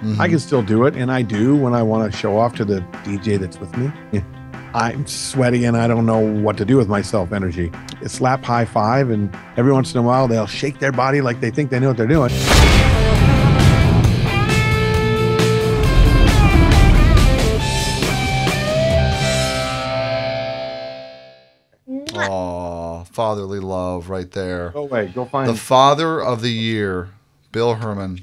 I can still do it, and I do when I want to show off to the DJ that's with me. I'm sweaty and I don't know what to do with my self-energy. It's slap high five, and every once in a while they'll shake their body like they think they know what they're doing. Oh, fatherly love right there. Go away, go find the father of the year, Bill Hermann.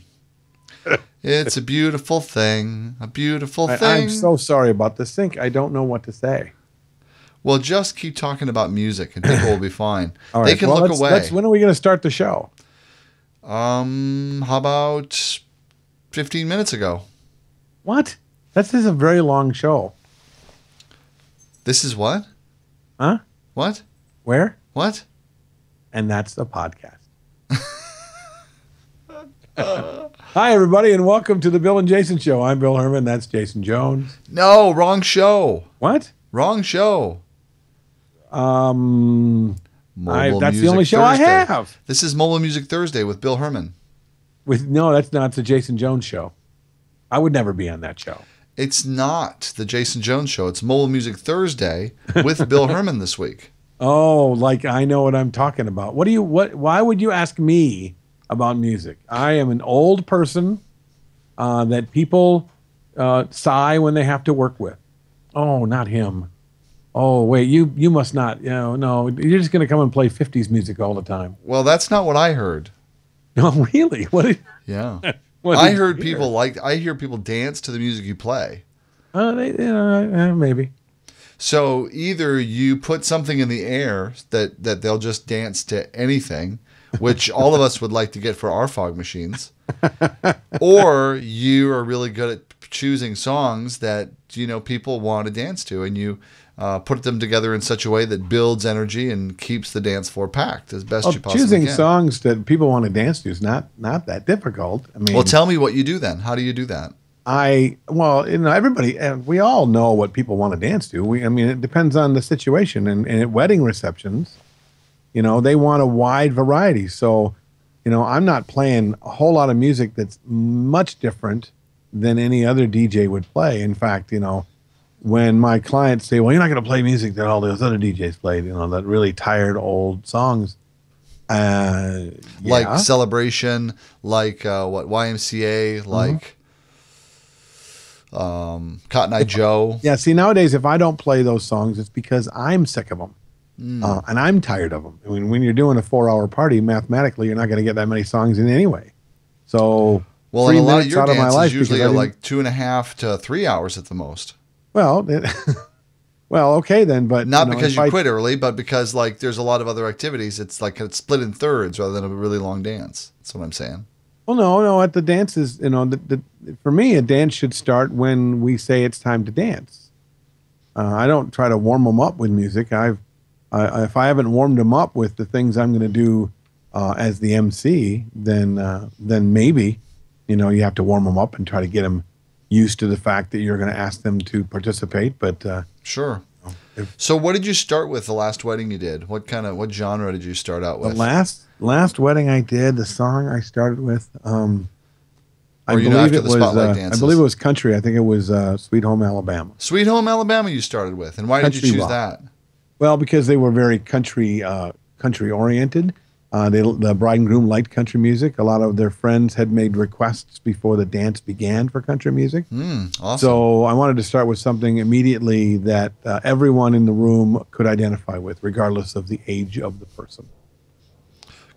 It's a beautiful thing, a beautiful thing. I'm so sorry about the sink. I don't know what to say. Well, just keep talking about music and people will be fine. All right, they can look away. When are we going to start the show? How about 15 minutes ago? What? This is a very long show. This is what? Huh? What? Where? What? And that's the podcast. Hi, everybody, and welcome to the Bill and Jason Show. I'm Bill Hermann. That's Jason Jones. No, wrong show. What? Wrong show. That's the only show Thursday. I have. This is Mobile Music Thursday with Bill Hermann. No, that's not the Jason Jones show. I would never be on that show. It's not the Jason Jones show. It's Mobile Music Thursday with Bill Hermann this week. Oh, like I know what I'm talking about. Why would you ask me about music? I am an old person that people sigh when they have to work with. Oh, not him. Oh, wait, you must not. No, you're just going to come and play 50s music all the time. Well, that's not what I heard. No, really? What? Yeah. What I heard people I hear people dance to the music you play. Maybe. So either you put something in the air that they'll just dance to anything, which all of us would like to get for our fog machines, or you are really good at choosing songs that people want to dance to, and you put them together in such a way that builds energy and keeps the dance floor packed as best you possibly choosing can. songs that people want to dance to is not that difficult. I mean, well, tell me what you do then. How do you do that? Everybody, we all know what people want to dance to. It depends on the situation, and at wedding receptions, they want a wide variety. So, I'm not playing a whole lot of music that's much different than any other DJ would play. In fact, when my clients say, well, you're not going to play music that all those other DJs played, that really tired old songs. Like Celebration, like YMCA, like Cotton Eye Joe. Yeah, see, nowadays, if I don't play those songs, it's because I'm sick of them. And I'm tired of them. I mean, when you're doing a 4-hour party, mathematically, you're not going to get that many songs in anyway. So, well, and a lot of your out of my dances life usually are like 2.5 to 3 hours at the most. Well, okay then, but not because you quit early, but because there's a lot of other activities. It's like it's split in thirds rather than a really long dance. That's what I'm saying. Well, no. At the dances, for me, a dance should start when we say it's time to dance. I don't try to warm them up with music. If I haven't warmed them up with the things I'm going to do as the MC, then maybe, you have to warm them up and try to get them used to the fact that you're going to ask them to participate. But sure. So what did you start with the last wedding you did? What genre did you start out with? The last wedding I did, the song I started with, I believe it was country. I think it was Sweet Home Alabama. Sweet Home Alabama you started with. And why did you choose that? Well, because they were very country oriented. The bride and groom liked country music. A lot of their friends had made requests before the dance began for country music. Awesome. So I wanted to start with something immediately that everyone in the room could identify with, regardless of the age of the person.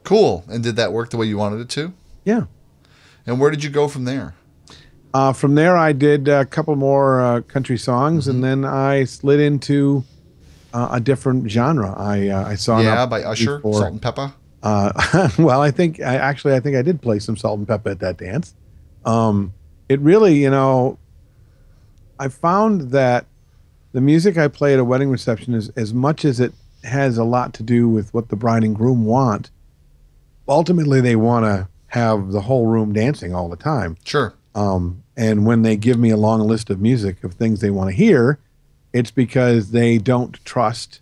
Cool. And did that work the way you wanted it to? Yeah. And where did you go from there? From there, I did a couple more country songs, and then I slid into a different genre. I saw by Usher, Salt and Pepper. Well, I think I did play some Salt and Pepper at that dance. It really, I found that the music I play at a wedding reception is, as much as it has a lot to do with what the bride and groom want, ultimately they want to have the whole room dancing all the time. Sure. And when they give me a long list of music of things they want to hear, it's because they don't trust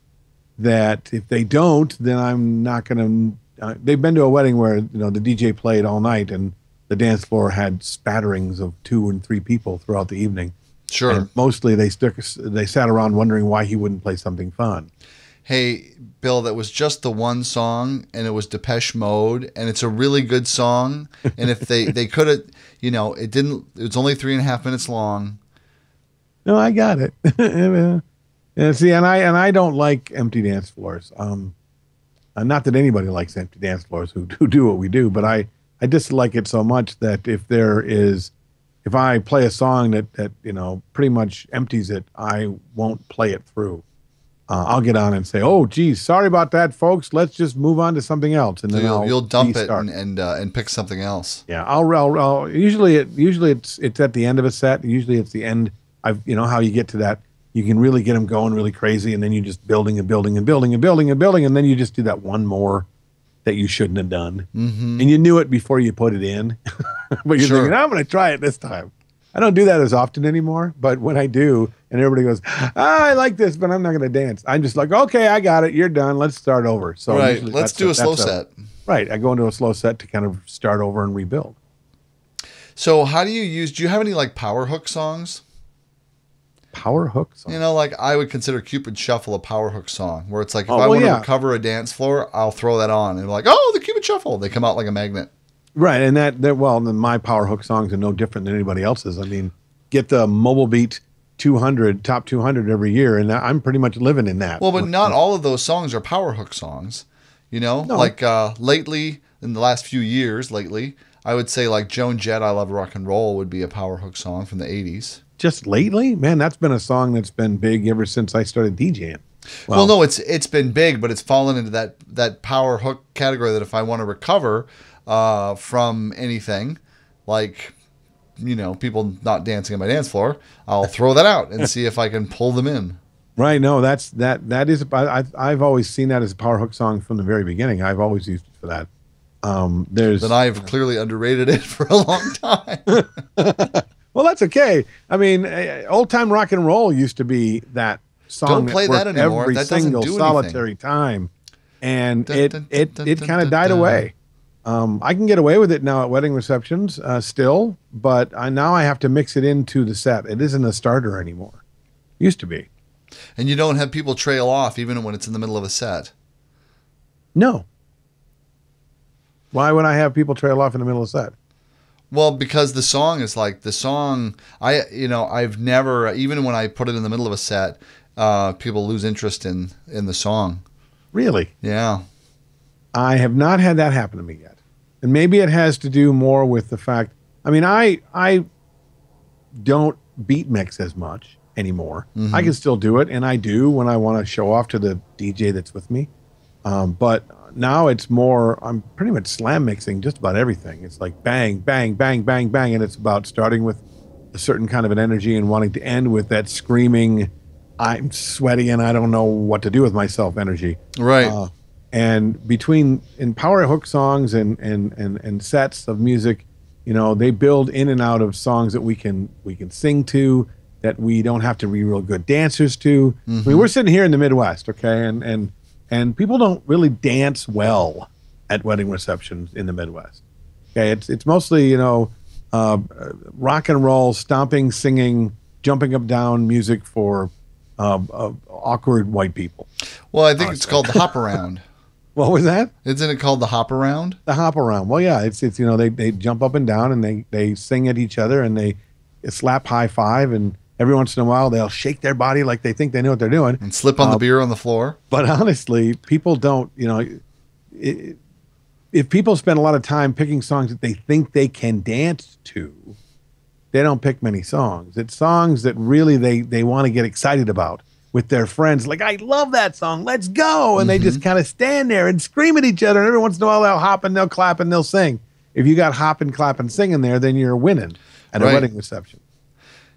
that if they don't, then I'm not going to. They've been to a wedding where the DJ played all night, and the dance floor had spatterings of 2 and 3 people throughout the evening. Sure. And mostly they sat around wondering why he wouldn't play something fun. Hey, Bill, that was just the one song, and it was Depeche Mode, and it's a really good song. And if they could have, you know, it was only 3.5 minutes long. No, I got it. Yeah, see, and I don't like empty dance floors. Not that anybody likes empty dance floors who do what we do, but I dislike it so much that if I play a song that you know pretty much empties it, I won't play it through. I'll get on and say, "Oh, geez, sorry about that, folks. Let's just move on to something else." And then you'll dump restart. it and pick something else. Yeah, I'll usually it's at the end of a set. Usually it's the end. You know how you get to that. You can really get them going really crazy, and then you just building and building and building and building and building, and then you just do that one more that you shouldn't have done, and you knew it before you put it in, but you're thinking, "I'm going to try it this time." I don't do that as often anymore, but when I do, and everybody goes, I like this, but I'm not going to dance. I'm just like, okay, I got it. You're done. Let's start over. So right, let's do a slow set. Right, I go into a slow set to kind of start over and rebuild. So how do you have any like power hook songs? Power hook song? You know, like I would consider Cupid Shuffle a power hook song, where it's like if I want to recover a dance floor, I'll throw that on and like, oh, the Cupid Shuffle. They come out like a magnet. Right, and then my power hook songs are no different than anybody else's. I mean, get the Mobile Beat 200, top 200 every year, and I'm pretty much living in that. Well, but not all of those songs are power hook songs. You know, like lately, in the last few years, I would say like Joan Jett, I Love Rock and Roll would be a power hook song from the 80s. Just lately? Man, that's been a song that's been big ever since I started DJing. Well, no, it's been big, but it's fallen into that power hook category that if I want to recover from anything, like, you know, people not dancing on my dance floor, I'll throw that out and see if I can pull them in. Right. No, that is. I've always seen that as a power hook song from the very beginning. I've always used it for that. Then I've clearly underrated it for a long time. Well, that's okay. I mean, old time rock and roll used to be that song. Don't play that anymore. Every that single doesn't do solitary time, and it kind of died away. I can get away with it now at wedding receptions still, but now I have to mix it into the set. It isn't a starter anymore. Used to be. And you don't have people trail off even when it's in the middle of a set? No. Why would I have people trail off in the middle of a set? Well, because the song is like I've never, even when I put it in the middle of a set, people lose interest in the song. Really? Yeah. I have not had that happen to me yet. And maybe it has to do more with the fact, I mean, I don't beat mix as much anymore. Mm-hmm. I can still do it, and I do when I want to show off to the DJ that's with me. But now it's more, I'm pretty much slam mixing just about everything. It's like bang, bang, bang, bang, bang, and it's about starting with a certain kind of an energy and wanting to end with that screaming, I'm sweaty and I don't know what to do with myself energy. Right. And in power hook songs and sets of music, you know, they build in and out of songs that we can sing to, that we don't have to be real good dancers to. Mm-hmm. I mean, we're sitting here in the Midwest, okay, and people don't really dance well at wedding receptions in the Midwest. Okay, it's mostly, you know, rock and roll, stomping, singing, jumping up down music for awkward white people. Well, I think it's called the hop around. What was that? Isn't it called the hop around? The hop around. Well, yeah, it's you know, they jump up and down and they sing at each other and they slap high five, and every once in a while they'll shake their body like they think they know what they're doing and slip on the beer on the floor. But honestly, people don't, you know, if people spend a lot of time picking songs that they think they can dance to, they don't pick many songs. It's songs that really they want to get excited about with their friends. Like, I love that song. Let's go. And they just kind of stand there and scream at each other. And every once in a while they'll hop and they'll clap and they'll sing. If you got hop and clap and sing in there, then you're winning at a wedding reception.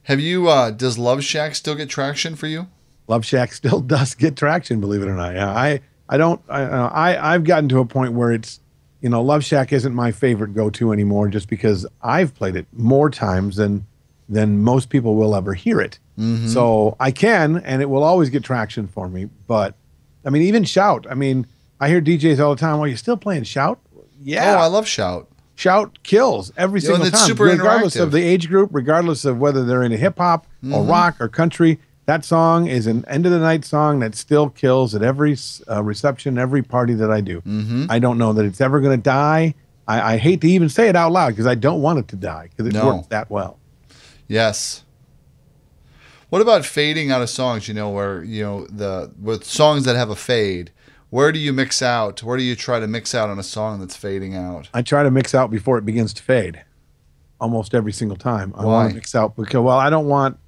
Have you, does Love Shack still get traction for you? Love Shack still does get traction, believe it or not. Yeah, I've gotten to a point where it's, you know, Love Shack isn't my favorite go-to anymore, just because I've played it more times than most people will ever hear it. Mm-hmm. So I can, and it will always get traction for me. But I mean, even Shout. I mean, I hear DJs all the time, well, you're still playing Shout? Yeah. Oh, I love Shout. shout kills every single and it's time, super regardless interactive. of the age group, regardless of whether they're into hip hop or rock or country. That song is an end of the night song that still kills at every reception, every party that I do. I don't know that it's ever going to die. I hate to even say it out loud because I don't want it to die because it works that well. Yes. What about fading out of songs? Where with songs that have a fade, where do you mix out? Where do you try to mix out on a song that's fading out? I try to mix out before it begins to fade, almost every single time. I Why? want to mix out because I don't want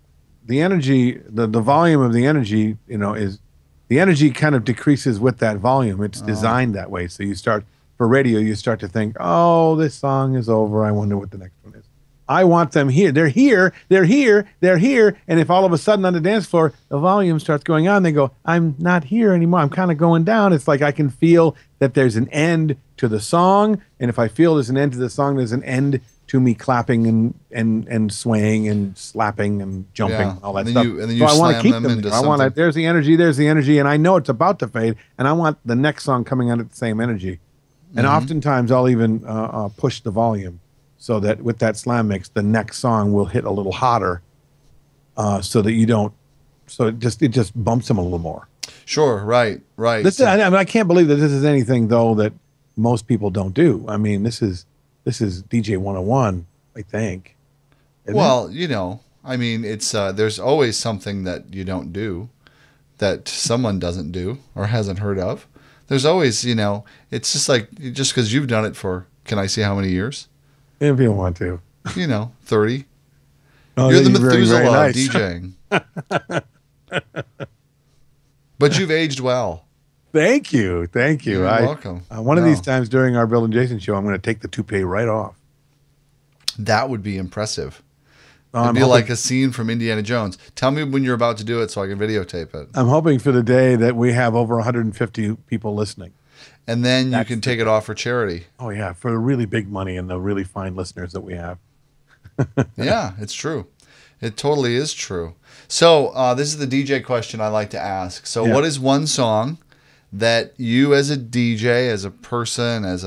the energy. The volume of the energy, is the energy kind of decreases with that volume. It's designed that way. So you start for radio, you start to think, oh, this song is over. I wonder what the next one is. I want them here. They're here. They're here. They're here. And if all of a sudden on the dance floor, the volume starts going on, they go, I'm not here anymore. I'm kind of going down. It's like I can feel that there's an end to the song. And if I feel there's an end to the song, there's an end to me clapping and swaying and slapping and jumping and all that stuff. And then you so I want to keep them them into there. I want to, something. there's the energy. And I know it's about to fade. And I want the next song coming out at the same energy. And oftentimes I'll even push the volume so that with that slam mix, the next song will hit a little hotter, so that you don't. So it just bumps them a little more. Sure, right. I can't believe that this is anything though that most people don't do. I mean, this is DJ 101, I think. Well, I mean, it's there's always something that you don't do, that someone doesn't do or hasn't heard of. There's always, it's just like, just because you've done it for, can I see how many years? If you want to. 30. Oh, You're the very, very Methuselah nice. of DJing. But you've aged well. Thank you. You're welcome. One of these times during our Bill and Jason show, I'm going to take the toupee right off. That would be impressive. It'd be like a scene from Indiana Jones. Tell me when you're about to do it so I can videotape it. I'm hoping for the day that we have over 150 people listening. And then you can take it off for charity. Oh, yeah, for the really big money and the really fine listeners that we have. Yeah, it's true. It totally is true. So this is the DJ question I like to ask. So what is one song that you as a DJ, as a person, as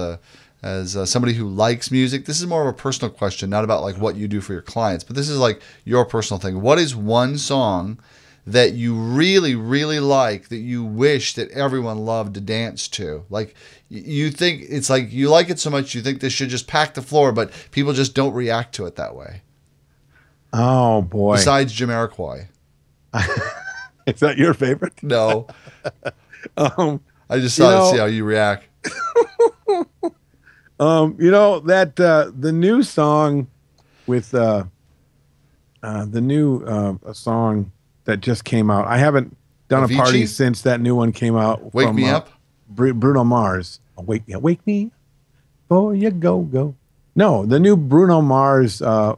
somebody who likes music, this is more of a personal question, not about like what you do for your clients, but this is like your personal thing. What is one song that you really, really like, that you wish that everyone loved to dance to? Like, you think it's like you like it so much you think this should just pack the floor, but people just don't react to it that way. Oh, boy. Besides Jamiroquai. Is that your favorite? No. I just thought to see how you react. The new song with the new song that just came out. I haven't done a party since that new one came out. Wake Me Up? Bruno Mars. Wake me before you go. No, the new Bruno Mars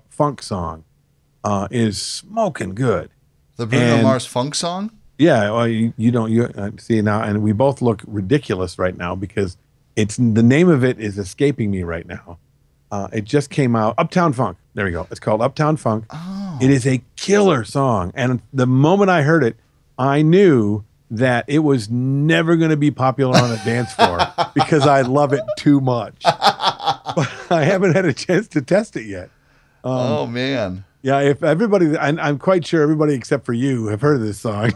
funk song is smoking good. The Bruno Mars funk song? Yeah, well, you don't see now, and we both look ridiculous right now because the name of it is escaping me right now. It just came out. Uptown Funk. There we go. It's called Uptown Funk. Oh. It is a killer song, and the moment I heard it, I knew that it was never going to be popular on a dance floor because I love it too much. But I haven't had a chance to test it yet. Oh man. Yeah, if everybody, I'm quite sure everybody except for you have heard of this song.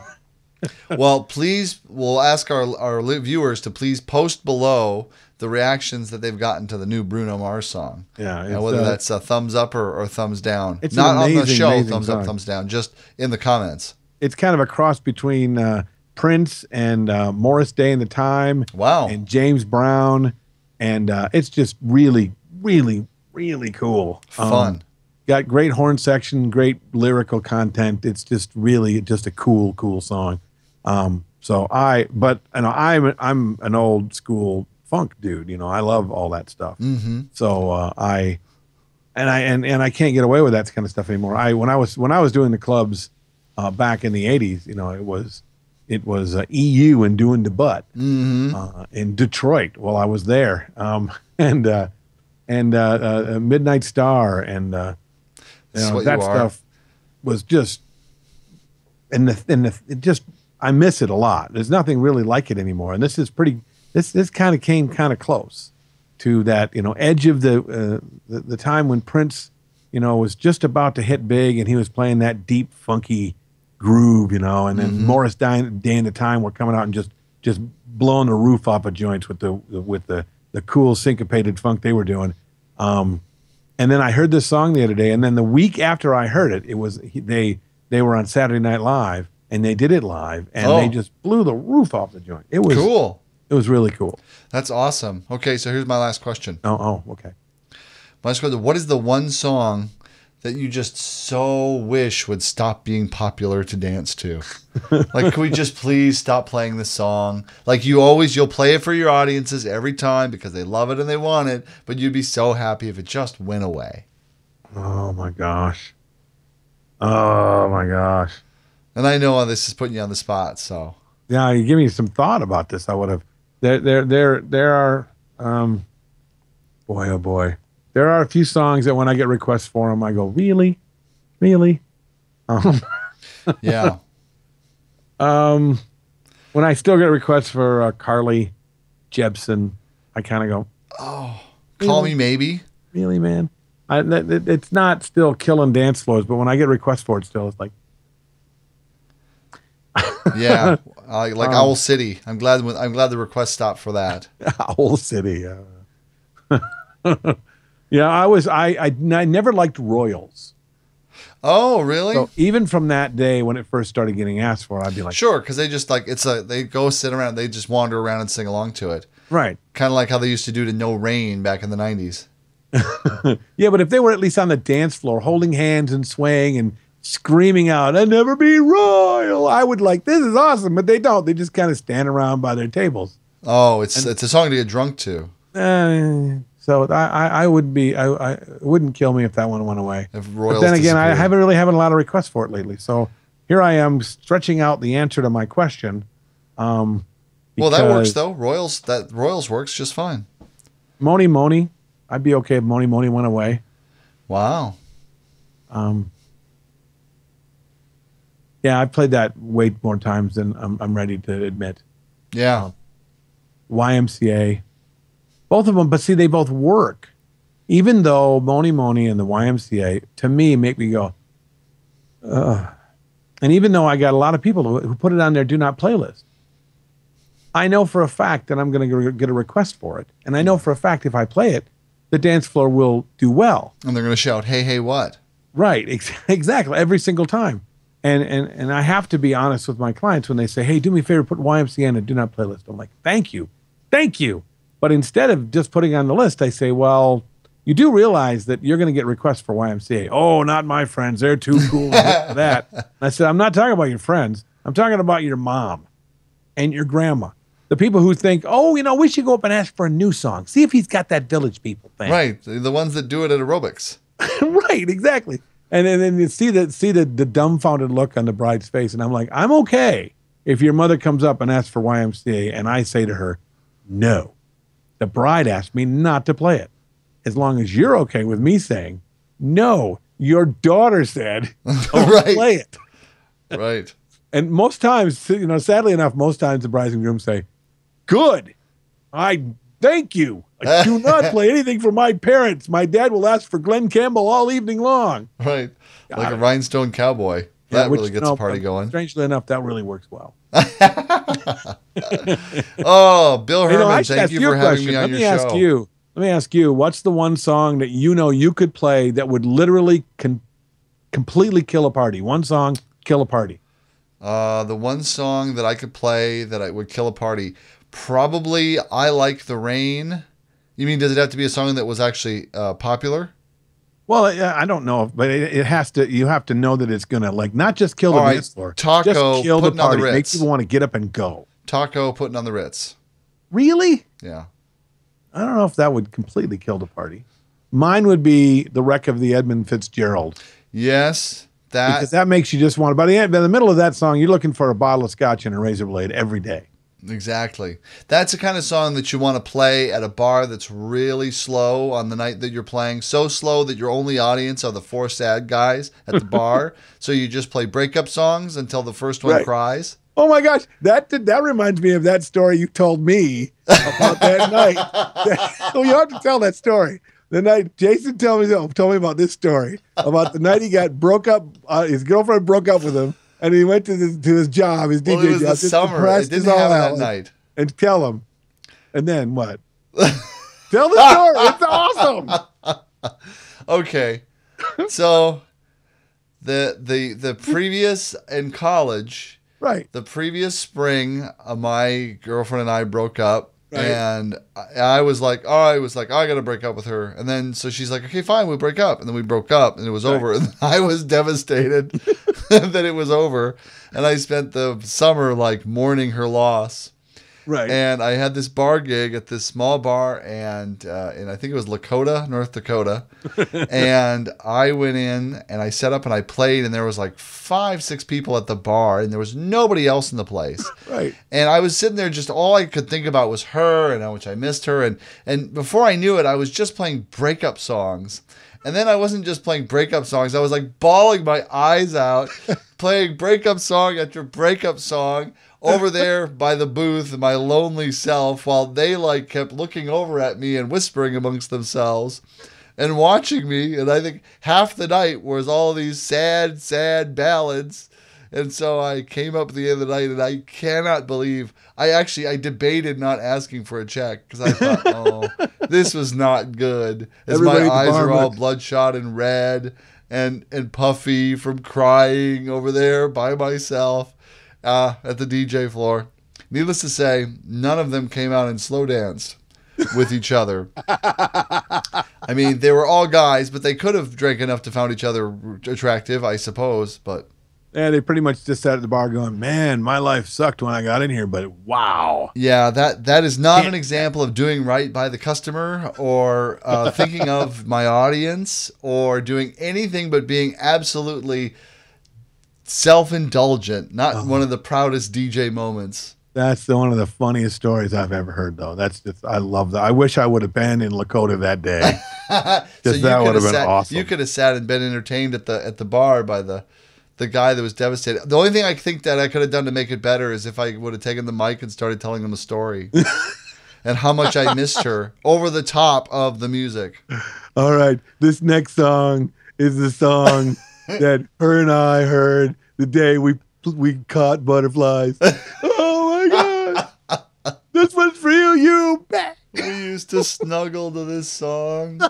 Well, please, we'll ask our viewers to please post below the reactions that they've gotten to the new Bruno Mars song. Yeah. Whether that's a thumbs up or thumbs down. It's not amazing, on the show, amazing thumbs song. up, thumbs down, just in the comments. It's kind of a cross between Prince and Morris Day and the Time. Wow. And James Brown. And it's just really, really, really cool. Fun. Got great horn section, great lyrical content. It's just really just a cool, cool song. I'm an old school funk dude. I love all that stuff. Mm-hmm. So I can't get away with that kind of stuff anymore. When I was doing the clubs back in the 80s, it was EU and doing the butt in Detroit while I was there, and Midnight Star and that stuff was just it just. I miss it a lot. There's nothing really like it anymore. And this kind of came kind of close to that, edge of the time when Prince, was just about to hit big, and he was playing that deep, funky groove, and then Morris Day and the Time were coming out and just blowing the roof off of joints with the cool syncopated funk they were doing. And then I heard this song the other day, and then the week after I heard it, they were on Saturday Night Live, and they did it live, and they just blew the roof off the joint. It was cool. It was really cool. That's awesome. Okay, so here's my last question. Okay. My last question: what is the one song that you just so wish would stop being popular to dance to? Like, can we just please stop playing this song? Like, you'll play it for your audiences every time because they love it and they want it, but you'd be so happy if it just went away. Oh my gosh. And I know this is putting you on the spot, so. Yeah, you give me some thought about this, I would have. There are, boy, oh boy. There are a few songs that when I get requests for them, I go, really? Yeah. When I still get requests for Carly Jepsen, I kind of go, oh, Call Me Maybe. Really, man? It's not still killing dance floors, but when I get requests for it still, it's like. Yeah, like Owl City. I'm glad the request stopped for that. Owl City. Yeah, I never liked Royals. Oh, really? So even from that day when it first started getting asked for, I'd be like, sure, because they just they go sit around, they just wander around and sing along to it. Right. Kind of like how they used to do to No Rain back in the 90s. Yeah, but if they were at least on the dance floor holding hands and swaying and screaming out, "I'll never be royal," I would like, this is awesome, but they don't. They just kind of stand around by their tables. Oh, it's a song to get drunk to. So I would be, it wouldn't kill me if that one went away. If Royals but then again, I disappeared. haven't really having a lot of requests for it lately. So here I am stretching out the answer to my question. Well, that works though. Royals works just fine. Moni Moni, I'd be okay if Moni Moni went away. Wow. Yeah, I played that way more times than I'm ready to admit. Yeah. YMCA, both of them, but see, they both work. Even though Moni Moni and the YMCA, to me, make me go, ugh. And even though I got a lot of people who put it on their do not playlist, I know for a fact that I'm going to get a request for it. And I know for a fact if I play it, the dance floor will do well. And they're going to shout, "Hey, hey, what?" Right, exactly, every single time. And I have to be honest with my clients when they say, "Hey, do me a favor, put YMCA on a do not playlist." I'm like, thank you. But instead of just putting on the list, I say, well, you do realize that you're going to get requests for YMCA. "Oh, not my friends. They're too cool for that." And I said, I'm not talking about your friends. I'm talking about your mom and your grandma. The people who think, "Oh, we should go up and ask for a new song. See if he's got that Village People thing." Right. The ones that do it at aerobics. Right, exactly. And then you see the dumbfounded look on the bride's face. And I'm like, I'm okay if your mother comes up and asks for YMCA and I say to her, no. The bride asked me not to play it. As long as you're okay with me saying, no, your daughter said, don't play it. Right. And most times, sadly enough, most times the bride and groom say, good, I thank you. I do not play anything for my parents. My dad will ask for Glenn Campbell all evening long. Right. Like a rhinestone cowboy. That really gets the party going. Strangely enough, that really works well. Oh, Bill Hermann, thank you for having me on your show. Let me ask you, what's the one song that you could play that would literally completely kill a party? One song, kill a party. The one song that I could play that I would kill a party, probably "I Like the Rain." You mean, does it have to be a song that was actually popular? Well, I don't know, but it has to. You have to know that it's gonna not just kill the dance floor, Taco, just kill the Putting on the party, make Ritz. people want to get up and go. Taco, Putting on the Ritz. Really? Yeah. I don't know if that would completely kill the party. Mine would be "The Wreck of the Edmund Fitzgerald." Yes, because that makes you just want to. By the middle of that song, you're looking for a bottle of scotch and a razor blade every day. Exactly. That's the kind of song that you want to play at a bar that's really slow on the night that you're playing. So slow that your only audience are the four sad guys at the bar. So you just play breakup songs until the first one cries. Oh my gosh, that reminds me of that story you told me about that night. So you have to tell that story. The night Jason told me about this story about the night he got broke up. His girlfriend broke up with him, and he went to his job, his Well, DJ it was job, the just summer. It depressed didn't as all happen hell, that night. and tell him. And then what? Tell the story. It's awesome. Okay, so the previous in college, Right. the previous spring, my girlfriend and I broke up, Right. and I was like, I gotta break up with her, and then so she's like, okay, fine, we'll break up, and then we broke up, and it was over, and I was devastated that it was over, and I spent the summer like mourning her loss. Right. And I had this bar gig at this small bar, and I think it was Lakota, North Dakota. And I went in and I set up and I played, and there was like 5-6 people at the bar, and there was nobody else in the place. Right. And I was sitting there, just all I could think about was her and how much I missed her. And before I knew it, I was just playing breakup songs. And then I wasn't just playing breakup songs. I was like bawling my eyes out, playing breakup song after breakup song over there by the booth, my lonely self, while they like kept looking over at me and whispering amongst themselves and watching me. And I think half the night was all these sad, sad ballads. And so I came up at the end of the night, and I cannot believe I debated not asking for a check because I thought, oh, this was not good. As Everybody my at the eyes bar are all went, bloodshot and red and puffy from crying over there by myself at the DJ floor. Needless to say, none of them came out and slow danced with each other. I mean, they were all guys, but they could have drank enough to find each other attractive, I suppose, but... Yeah, they pretty much just sat at the bar going, man, my life sucked when I got in here, but wow. Yeah, that is not an example of doing right by the customer or thinking of my audience or doing anything but being absolutely self-indulgent. Not one of the proudest DJ moments. That's one of the funniest stories I've ever heard, though. I love that. I wish I would have been in Lakota that day. So that would have been awesome. You could have sat and been entertained at the bar by the guy that was devastated. The only thing I think that I could have done to make it better is if I would have taken the mic and started telling them a story and how much I missed her over the top of the music. All right. This next song is the song that her and I heard the day we caught butterflies. Oh my God. This one's for you. We used to snuggle to this song.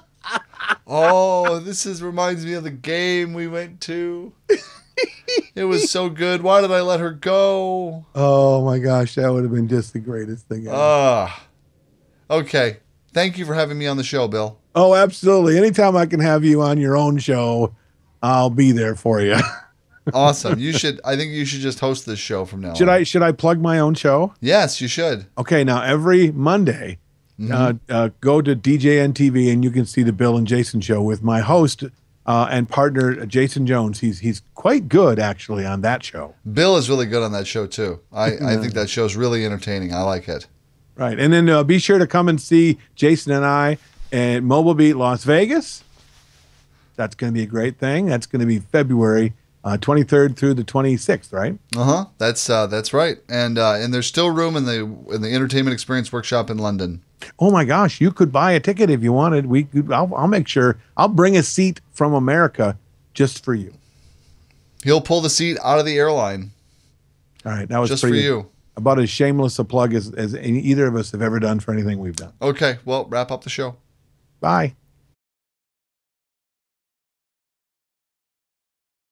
Oh, reminds me of the game we went to. It was so good. Why did I let her go? Oh my gosh, that would have been just the greatest thing ever. Okay. Thank you for having me on the show, Bill. Oh, absolutely. Anytime I can have you on your own show, I'll be there for you. Awesome. I think you should just host this show from now on. Should I plug my own show? Yes, you should. Okay, now every Monday, go to DJNTV and you can see the Bill and Jason show with my host and partner, Jason Jones. He's quite good, actually, on that show. Bill is really good on that show, too. I think that show's really entertaining. I like it. Right. And then be sure to come and see Jason and I at Mobile Beat Las Vegas. That's going to be a great thing. That's going to be February 23rd through the 26th, right? That's right. And there's still room in the Entertainment Experience Workshop in London. Oh my gosh, you could buy a ticket if you wanted. I'll make sure. I'll bring a seat from America just for you. He'll pull the seat out of the airline. All right, that was just for you. About as shameless a plug as either of us have ever done for anything we've done. Okay, well, wrap up the show. Bye.